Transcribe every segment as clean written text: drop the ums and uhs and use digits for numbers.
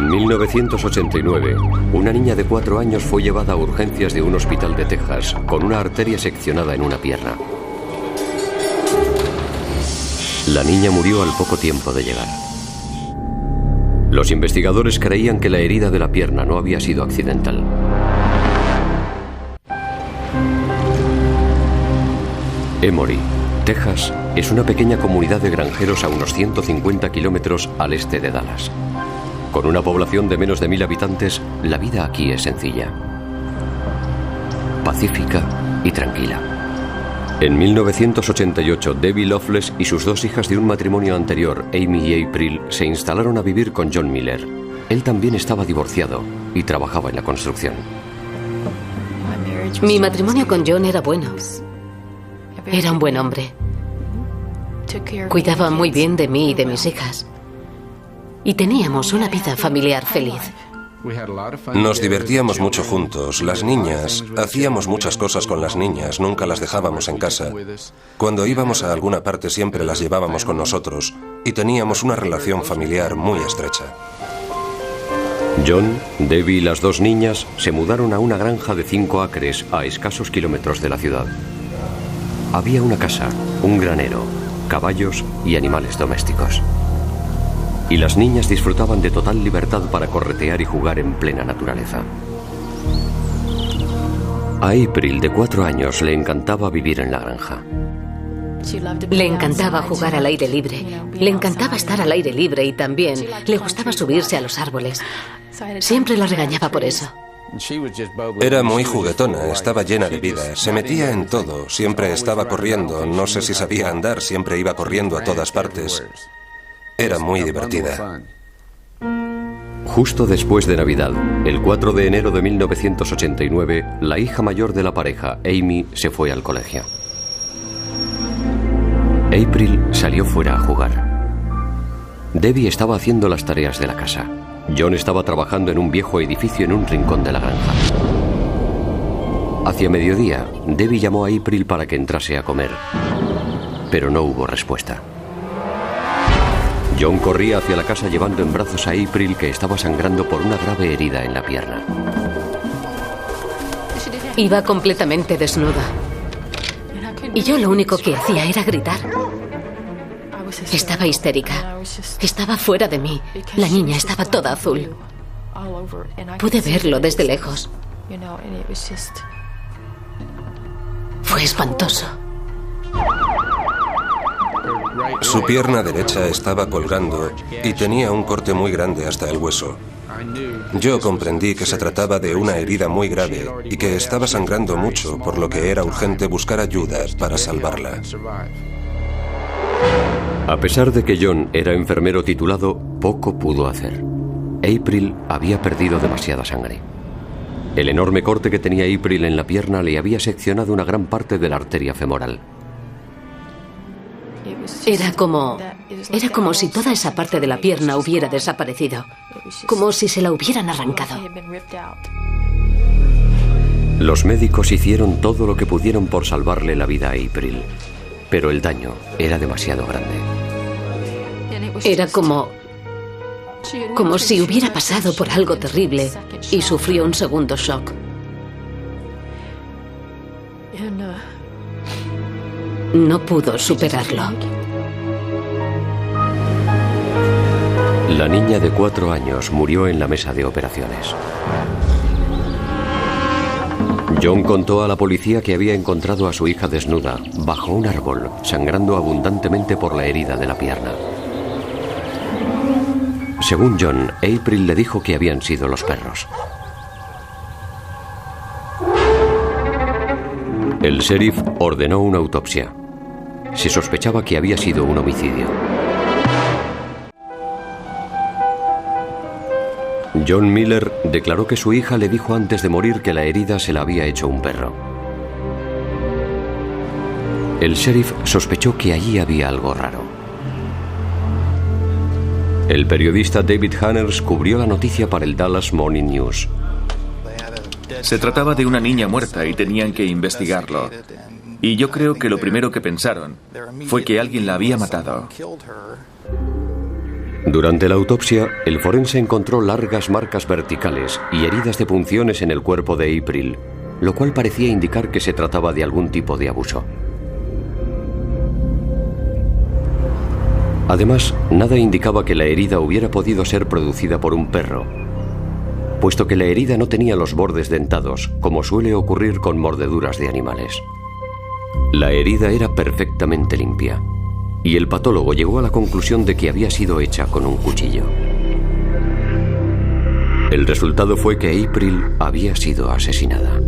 En 1989, una niña de 4 años fue llevada a urgencias de un hospital de Texas con una arteria seccionada en una pierna. La niña murió al poco tiempo de llegar. Los investigadores creían que la herida de la pierna no había sido accidental. Emory, Texas, es una pequeña comunidad de granjeros a unos 150 kilómetros al este de Dallas. Con una población de menos de 1000 habitantes, la vida aquí es sencilla, pacífica y tranquila. En 1988, Debbie Loveless y sus 2 hijas de un matrimonio anterior, Amy y April, se instalaron a vivir con John Miller. Él también estaba divorciado y trabajaba en la construcción. Mi matrimonio con John era bueno. Era un buen hombre. Cuidaba muy bien de mí y de mis hijas. Y teníamos una vida familiar feliz. Nos divertíamos mucho juntos. Las niñas, hacíamos muchas cosas con las niñas, nunca las dejábamos en casa. Cuando íbamos a alguna parte siempre las llevábamos con nosotros y teníamos una relación familiar muy estrecha. John, Debbie y las 2 niñas se mudaron a una granja de 5 acres a escasos kilómetros de la ciudad. Había una casa, un granero, caballos y animales domésticos. Y las niñas disfrutaban de total libertad para corretear y jugar en plena naturaleza. A April, de 4 años, le encantaba vivir en la granja. Le encantaba jugar al aire libre. Le encantaba estar al aire libre y también le gustaba subirse a los árboles. Siempre la regañaba por eso. Era muy juguetona, estaba llena de vida, se metía en todo, siempre estaba corriendo, no sé si sabía andar, siempre iba corriendo a todas partes. Era muy divertida. Justo después de Navidad, el 4 de enero de 1989, la hija mayor de la pareja, Amy, se fue al colegio. April salió fuera a jugar. Debbie estaba haciendo las tareas de la casa. John estaba trabajando en un viejo edificio en un rincón de la granja. Hacia mediodía, Debbie llamó a April para que entrase a comer, pero no hubo respuesta. John corría hacia la casa llevando en brazos a April, que estaba sangrando por una grave herida en la pierna. Iba completamente desnuda. Y yo lo único que hacía era gritar. Estaba histérica. Estaba fuera de mí. La niña estaba toda azul. Pude verlo desde lejos. Fue espantoso. Su pierna derecha estaba colgando y tenía un corte muy grande hasta el hueso. Yo comprendí que se trataba de una herida muy grave y que estaba sangrando mucho, por lo que era urgente buscar ayuda para salvarla. A pesar de que John era enfermero titulado, poco pudo hacer. April había perdido demasiada sangre. El enorme corte que tenía April en la pierna le había seccionado una gran parte de la arteria femoral. Era como si toda esa parte de la pierna hubiera desaparecido. Como si se la hubieran arrancado. Los médicos hicieron todo lo que pudieron por salvarle la vida a April, pero el daño era demasiado grande. Era como si hubiera pasado por algo terrible y sufrió un segundo shock. No pudo superarlo. La niña de 4 años murió en la mesa de operaciones. John contó a la policía que había encontrado a su hija desnuda, bajo un árbol, sangrando abundantemente por la herida de la pierna. Según John, April le dijo que habían sido los perros. El sheriff ordenó una autopsia. Se sospechaba que había sido un homicidio. John Miller declaró que su hija le dijo antes de morir que la herida se la había hecho un perro. El sheriff sospechó que allí había algo raro. El periodista David Hanners cubrió la noticia para el Dallas Morning News. Se trataba de una niña muerta y tenían que investigarlo. Y yo creo que lo primero que pensaron fue que alguien la había matado. Durante la autopsia, el forense encontró largas marcas verticales y heridas de punciones en el cuerpo de April, lo cual parecía indicar que se trataba de algún tipo de abuso. Además, nada indicaba que la herida hubiera podido ser producida por un perro, puesto que la herida no tenía los bordes dentados, como suele ocurrir con mordeduras de animales. La herida era perfectamente limpia, y el patólogo llegó a la conclusión de que había sido hecha con un cuchillo. El resultado fue que April había sido asesinada.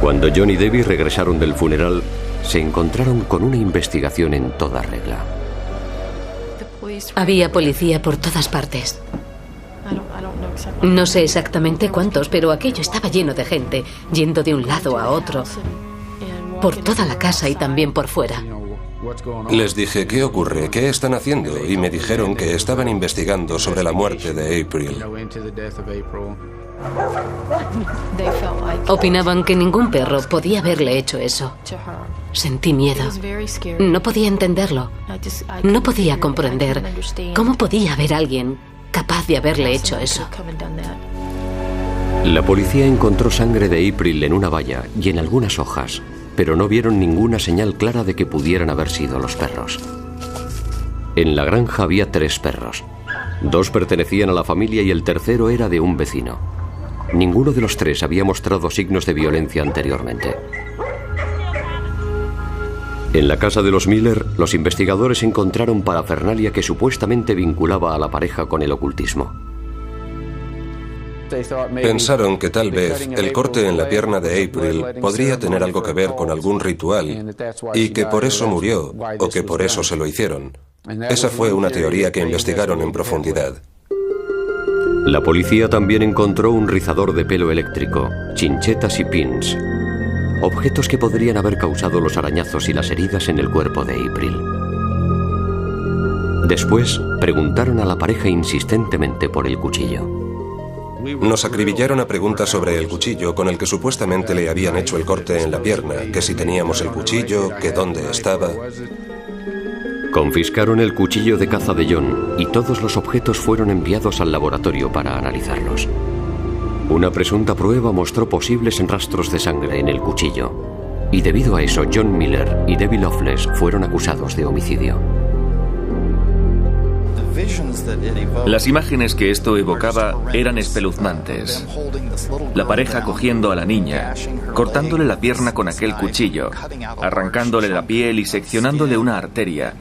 Cuando John y Debbie regresaron del funeral, se encontraron con una investigación en toda regla. Había policía por todas partes. No sé exactamente cuántos, pero aquello estaba lleno de gente, yendo de un lado a otro, por toda la casa y también por fuera. Les dije, ¿qué ocurre? ¿Qué están haciendo? Y me dijeron que estaban investigando sobre la muerte de April. Opinaban que ningún perro podía haberle hecho eso. Sentí miedo. No podía entenderlo. No podía comprender cómo podía haber alguien capaz de haberle hecho eso. La policía encontró sangre de April en una valla y en algunas hojas, pero no vieron ninguna señal clara de que pudieran haber sido los perros. En la granja había 3 perros. 2 pertenecían a la familia y el tercero era de un vecino. Ninguno de los 3 había mostrado signos de violencia anteriormente. En la casa de los Miller, los investigadores encontraron parafernalia que supuestamente vinculaba a la pareja con el ocultismo. Pensaron que tal vez el corte en la pierna de April podría tener algo que ver con algún ritual y que por eso murió o que por eso se lo hicieron. Esa fue una teoría que investigaron en profundidad. La policía también encontró un rizador de pelo eléctrico, chinchetas y pins, objetos que podrían haber causado los arañazos y las heridas en el cuerpo de April. Después, preguntaron a la pareja insistentemente por el cuchillo. Nos acribillaron a preguntas sobre el cuchillo con el que supuestamente le habían hecho el corte en la pierna, que si teníamos el cuchillo, que dónde estaba. Confiscaron el cuchillo de caza de John y todos los objetos fueron enviados al laboratorio para analizarlos. Una presunta prueba mostró posibles rastros de sangre en el cuchillo, y debido a eso John Miller y Debbie Loveless fueron acusados de homicidio. Las imágenes que esto evocaba eran espeluznantes. La pareja cogiendo a la niña, cortándole la pierna con aquel cuchillo, arrancándole la piel y seccionándole una arteria,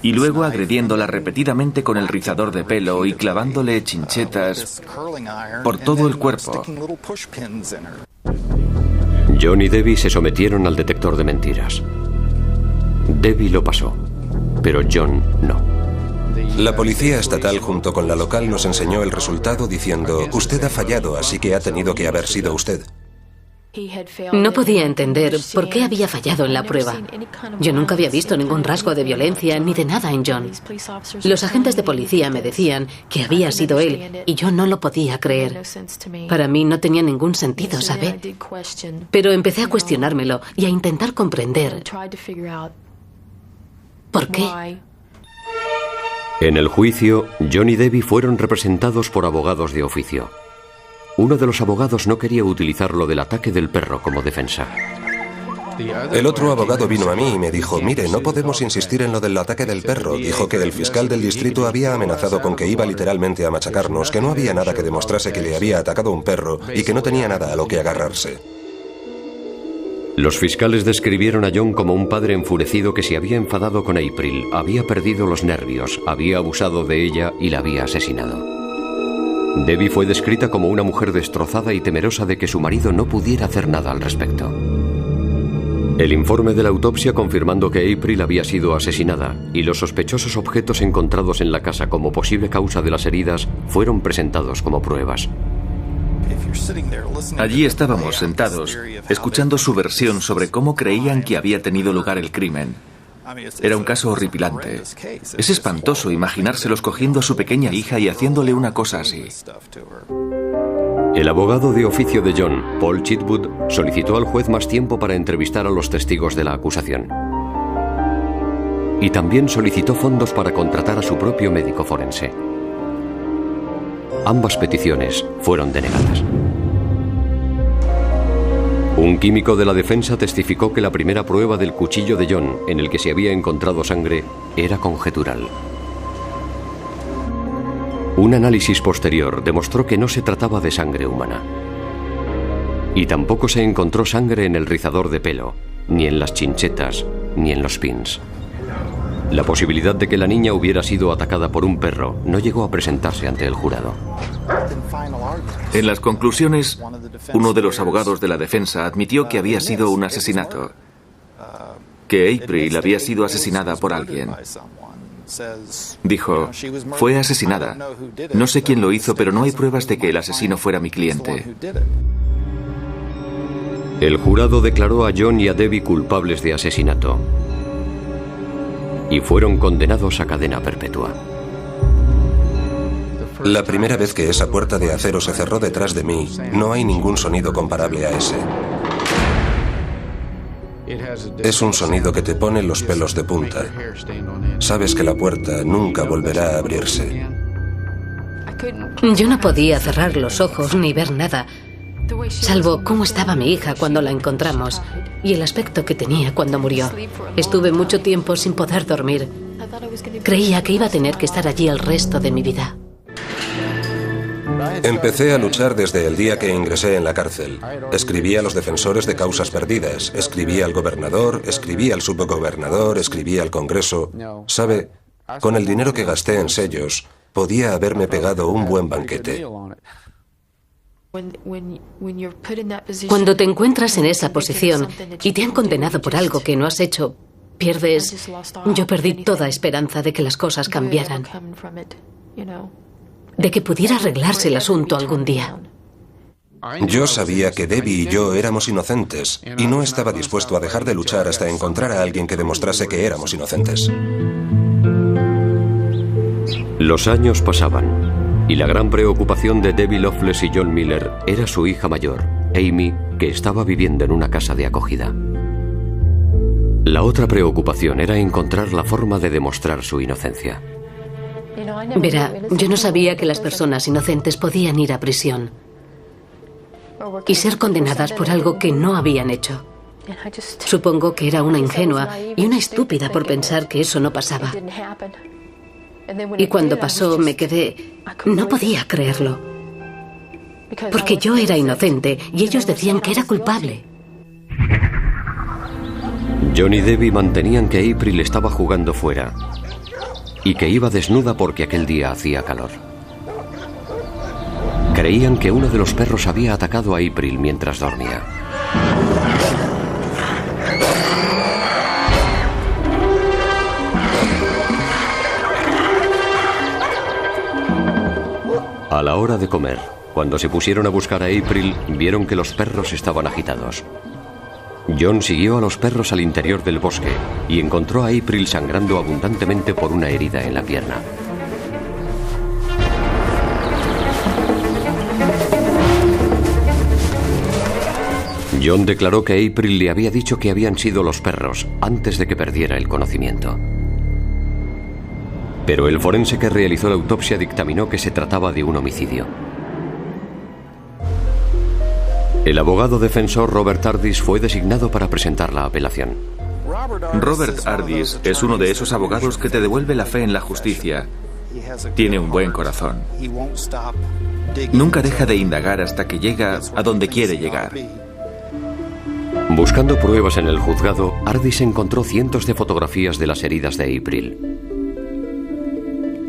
y luego agrediéndola repetidamente con el rizador de pelo y clavándole chinchetas por todo el cuerpo. John y Debbie se sometieron al detector de mentiras. Debbie lo pasó, pero John no. La policía estatal junto con la local nos enseñó el resultado diciendo, usted ha fallado, así que ha tenido que haber sido usted. No podía entender por qué había fallado en la prueba. Yo nunca había visto ningún rasgo de violencia ni de nada en John. Los agentes de policía me decían que había sido él y yo no lo podía creer. Para mí no tenía ningún sentido, ¿sabe? Pero empecé a cuestionármelo y a intentar comprender por qué. En el juicio, John y Debbie fueron representados por abogados de oficio. Uno de los abogados no quería utilizar lo del ataque del perro como defensa. El otro abogado vino a mí y me dijo, mire, no podemos insistir en lo del ataque del perro. Dijo que el fiscal del distrito había amenazado con que iba literalmente a machacarnos, que no había nada que demostrase que le había atacado un perro y que no tenía nada a lo que agarrarse. Los fiscales describieron a John como un padre enfurecido que se había enfadado con April, había perdido los nervios, había abusado de ella y la había asesinado. Debbie fue descrita como una mujer destrozada y temerosa de que su marido no pudiera hacer nada al respecto. El informe de la autopsia confirmando que April había sido asesinada y los sospechosos objetos encontrados en la casa como posible causa de las heridas fueron presentados como pruebas. Allí estábamos sentados, escuchando su versión sobre cómo creían que había tenido lugar el crimen. Era un caso horripilante. Es espantoso imaginárselos cogiendo a su pequeña hija y haciéndole una cosa así. El abogado de oficio de John, Paul Chitwood, solicitó al juez más tiempo para entrevistar a los testigos de la acusación. y también solicitó fondos para contratar a su propio médico forense. Ambas peticiones fueron denegadas. Un químico de la defensa testificó que la primera prueba del cuchillo de John, en el que se había encontrado sangre, era conjetural. Un análisis posterior demostró que no se trataba de sangre humana. Y tampoco se encontró sangre en el rizador de pelo, ni en las chinchetas, ni en los pins. La posibilidad de que la niña hubiera sido atacada por un perro no llegó a presentarse ante el jurado. En las conclusiones, uno de los abogados de la defensa admitió que había sido un asesinato, que April había sido asesinada por alguien. Dijo, fue asesinada. No sé quién lo hizo, pero no hay pruebas de que el asesino fuera mi cliente. El jurado declaró a John y a Debbie culpables de asesinato y fueron condenados a cadena perpetua. La primera vez que esa puerta de acero se cerró detrás de mí, no hay ningún sonido comparable a ese. Es un sonido que te pone los pelos de punta. Sabes que la puerta nunca volverá a abrirse. Yo no podía cerrar los ojos ni ver nada, salvo cómo estaba mi hija cuando la encontramos y el aspecto que tenía cuando murió. Estuve mucho tiempo sin poder dormir. Creía que iba a tener que estar allí el resto de mi vida. Empecé a luchar desde el día que ingresé en la cárcel. Escribí a los defensores de causas perdidas, escribí al gobernador, escribí al subgobernador, escribí al Congreso. ¿Sabe? Con el dinero que gasté en sellos, podía haberme pegado un buen banquete. Cuando te encuentras en esa posición y te han condenado por algo que no has hecho, pierdes... Yo perdí toda esperanza de que las cosas cambiaran, de que pudiera arreglarse el asunto algún día. Yo sabía que Debbie y yo éramos inocentes y no estaba dispuesto a dejar de luchar hasta encontrar a alguien que demostrase que éramos inocentes. Los años pasaban y la gran preocupación de Debbie Loveless y John Miller era su hija mayor, Amy, que estaba viviendo en una casa de acogida. La otra preocupación era encontrar la forma de demostrar su inocencia. Verá, yo no sabía que las personas inocentes podían ir a prisión y ser condenadas por algo que no habían hecho. Supongo que era una ingenua y una estúpida por pensar que eso no pasaba. Y cuando pasó me quedé... No podía creerlo. Porque yo era inocente y ellos decían que era culpable. John y Debbie mantenían que April estaba jugando fuera y que iba desnuda porque aquel día hacía calor. Creían que uno de los perros había atacado a April mientras dormía. A la hora de comer, cuando se pusieron a buscar a April, vieron que los perros estaban agitados. John siguió a los perros al interior del bosque y encontró a April sangrando abundantemente por una herida en la pierna. John declaró que April le había dicho que habían sido los perros antes de que perdiera el conocimiento. Pero el forense que realizó la autopsia dictaminó que se trataba de un homicidio. El abogado defensor Robert Ardis fue designado para presentar la apelación. Robert Ardis es uno de esos abogados que te devuelve la fe en la justicia. Tiene un buen corazón. Nunca deja de indagar hasta que llega a donde quiere llegar. Buscando pruebas en el juzgado, Ardis encontró cientos de fotografías de las heridas de April.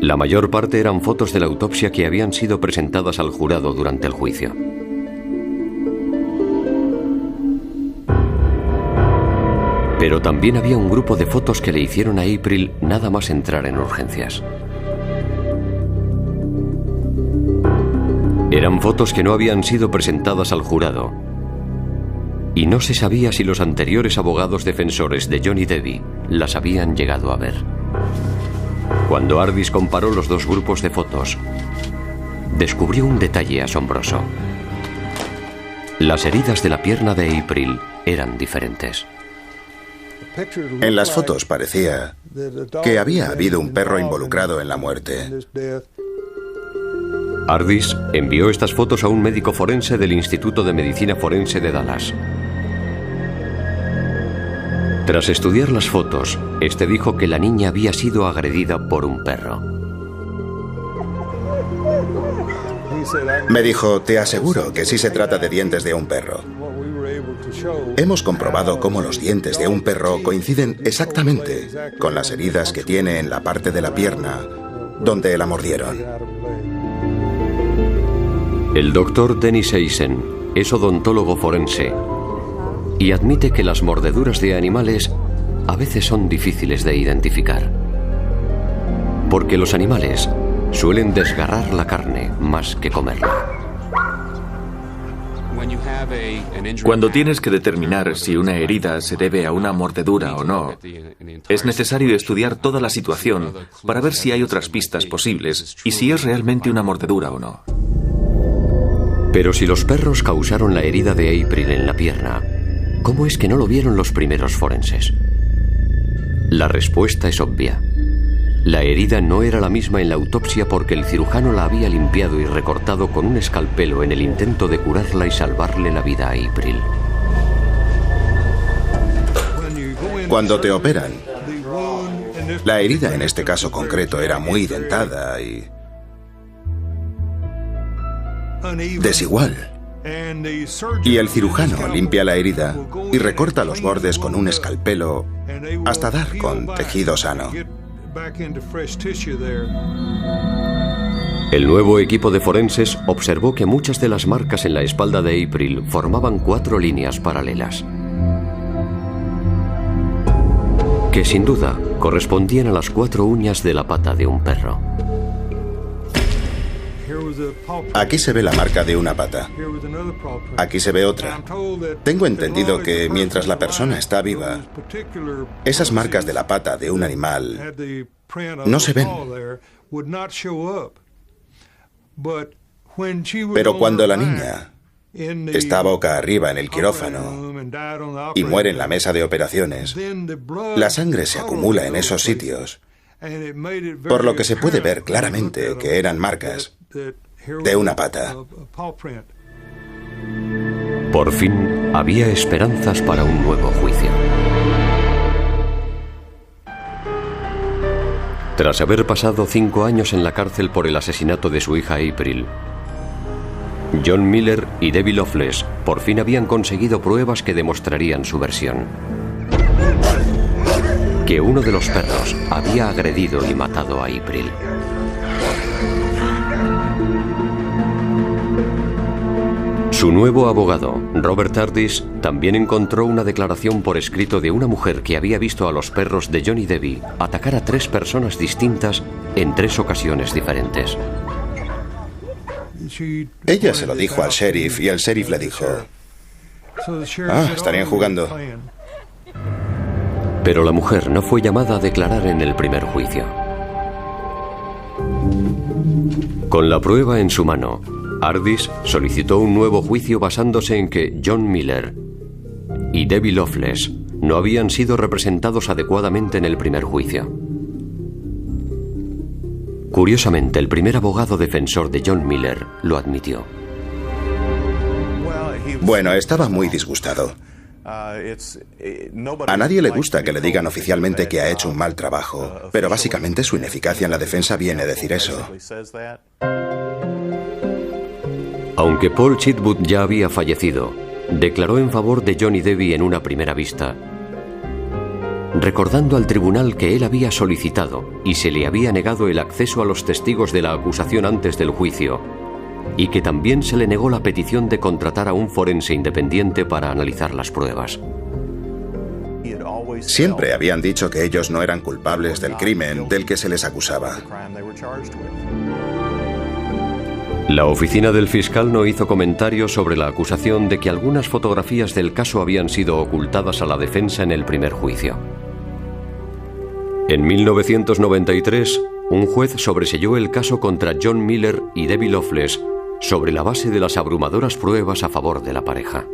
La mayor parte eran fotos de la autopsia que habían sido presentadas al jurado durante el juicio. Pero también había un grupo de fotos que le hicieron a April nada más entrar en urgencias. Eran fotos que no habían sido presentadas al jurado y no se sabía si los anteriores abogados defensores de John y Debbie las habían llegado a ver. Cuando Ardis comparó los dos grupos de fotos, descubrió un detalle asombroso. Las heridas de la pierna de April eran diferentes. En las fotos parecía que había habido un perro involucrado en la muerte. Ardis envió estas fotos a un médico forense del Instituto de Medicina Forense de Dallas. Tras estudiar las fotos, este dijo que la niña había sido agredida por un perro. Me dijo, te aseguro que sí se trata de dientes de un perro. Hemos comprobado cómo los dientes de un perro coinciden exactamente con las heridas que tiene en la parte de la pierna donde la mordieron. El doctor Dennis Eisen es odontólogo forense y admite que las mordeduras de animales a veces son difíciles de identificar, porque los animales suelen desgarrar la carne más que comerla. Cuando tienes que determinar si una herida se debe a una mordedura o no, es necesario estudiar toda la situación para ver si hay otras pistas posibles y si es realmente una mordedura o no. Pero si los perros causaron la herida de April en la pierna, ¿cómo es que no lo vieron los primeros forenses? La respuesta es obvia. La herida no era la misma en la autopsia porque el cirujano la había limpiado y recortado con un escalpelo en el intento de curarla y salvarle la vida a April. Cuando te operan, la herida en este caso concreto era muy dentada y desigual. Y el cirujano limpia la herida y recorta los bordes con un escalpelo hasta dar con tejido sano. El nuevo equipo de forenses observó que muchas de las marcas en la espalda de April formaban 4 líneas paralelas, que sin duda correspondían a las 4 uñas de la pata de un perro. Aquí se ve la marca de una pata. Aquí se ve otra. Tengo entendido que mientras la persona está viva, esas marcas de la pata de un animal no se ven. Pero cuando la niña está boca arriba en el quirófano y muere en la mesa de operaciones, la sangre se acumula en esos sitios, por lo que se puede ver claramente que eran marcas de una pata. Por fin había esperanzas para un nuevo juicio. Tras haber pasado 5 años en la cárcel por el asesinato de su hija April, John Miller y Debbie Loveless por fin habían conseguido pruebas que demostrarían su versión: que uno de los perros había agredido y matado a April. Su nuevo abogado, Robert Ardis, también encontró una declaración por escrito de una mujer que había visto a los perros de John y Debbie atacar a 3 personas distintas en 3 ocasiones diferentes. Ella se lo dijo al sheriff y el sheriff le dijo: estarían jugando. Pero la mujer no fue llamada a declarar en el primer juicio. Con la prueba en su mano, Ardis solicitó un nuevo juicio basándose en que John Miller y Debbie Loveless no habían sido representados adecuadamente en el primer juicio. Curiosamente, el primer abogado defensor de John Miller lo admitió. Bueno, estaba muy disgustado. A nadie le gusta que le digan oficialmente que ha hecho un mal trabajo, pero básicamente su ineficacia en la defensa viene a decir eso. Aunque Paul Chitwood ya había fallecido, declaró en favor de John y Debbie en una primera vista, recordando al tribunal que él había solicitado y se le había negado el acceso a los testigos de la acusación antes del juicio, y que también se le negó la petición de contratar a un forense independiente para analizar las pruebas. Siempre habían dicho que ellos no eran culpables del crimen del que se les acusaba. La oficina del fiscal no hizo comentarios sobre la acusación de que algunas fotografías del caso habían sido ocultadas a la defensa en el primer juicio. En 1993, un juez sobreseyó el caso contra John Miller y Debbie Loveless sobre la base de las abrumadoras pruebas a favor de la pareja.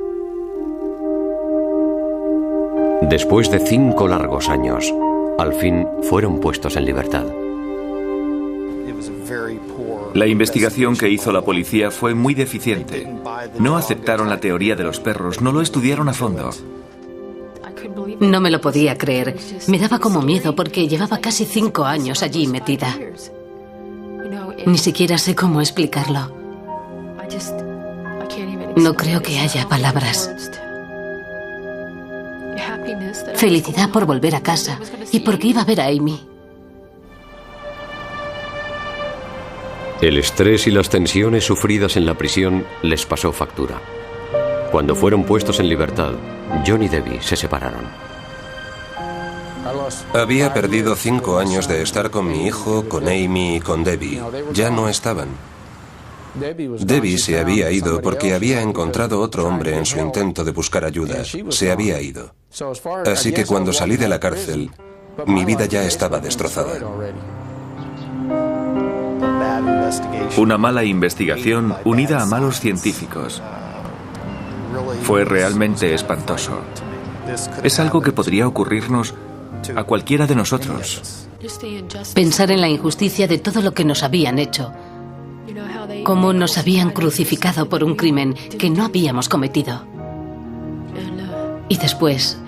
Después de 5 largos años, al fin fueron puestos en libertad. La investigación que hizo la policía fue muy deficiente. No aceptaron la teoría de los perros, no lo estudiaron a fondo. No me lo podía creer. Me daba como miedo porque llevaba casi 5 años allí metida. Ni siquiera sé cómo explicarlo. No creo que haya palabras. Felicidad por volver a casa y porque iba a ver a Amy. El estrés y las tensiones sufridas en la prisión les pasó factura. Cuando fueron puestos en libertad, John y Debbie se separaron. Había perdido 5 años de estar con mi hijo, con Amy y con Debbie. Ya no estaban. Debbie se había ido porque había encontrado otro hombre en su intento de buscar ayuda. Se había ido. Así que cuando salí de la cárcel, mi vida ya estaba destrozada. Una mala investigación unida a malos científicos. Fue realmente espantoso. Es algo que podría ocurrirnos a cualquiera de nosotros. Pensar en la injusticia de todo lo que nos habían hecho. Cómo nos habían crucificado por un crimen que no habíamos cometido. Y después,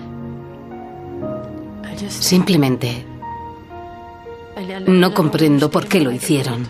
simplemente, no comprendo por qué lo hicieron.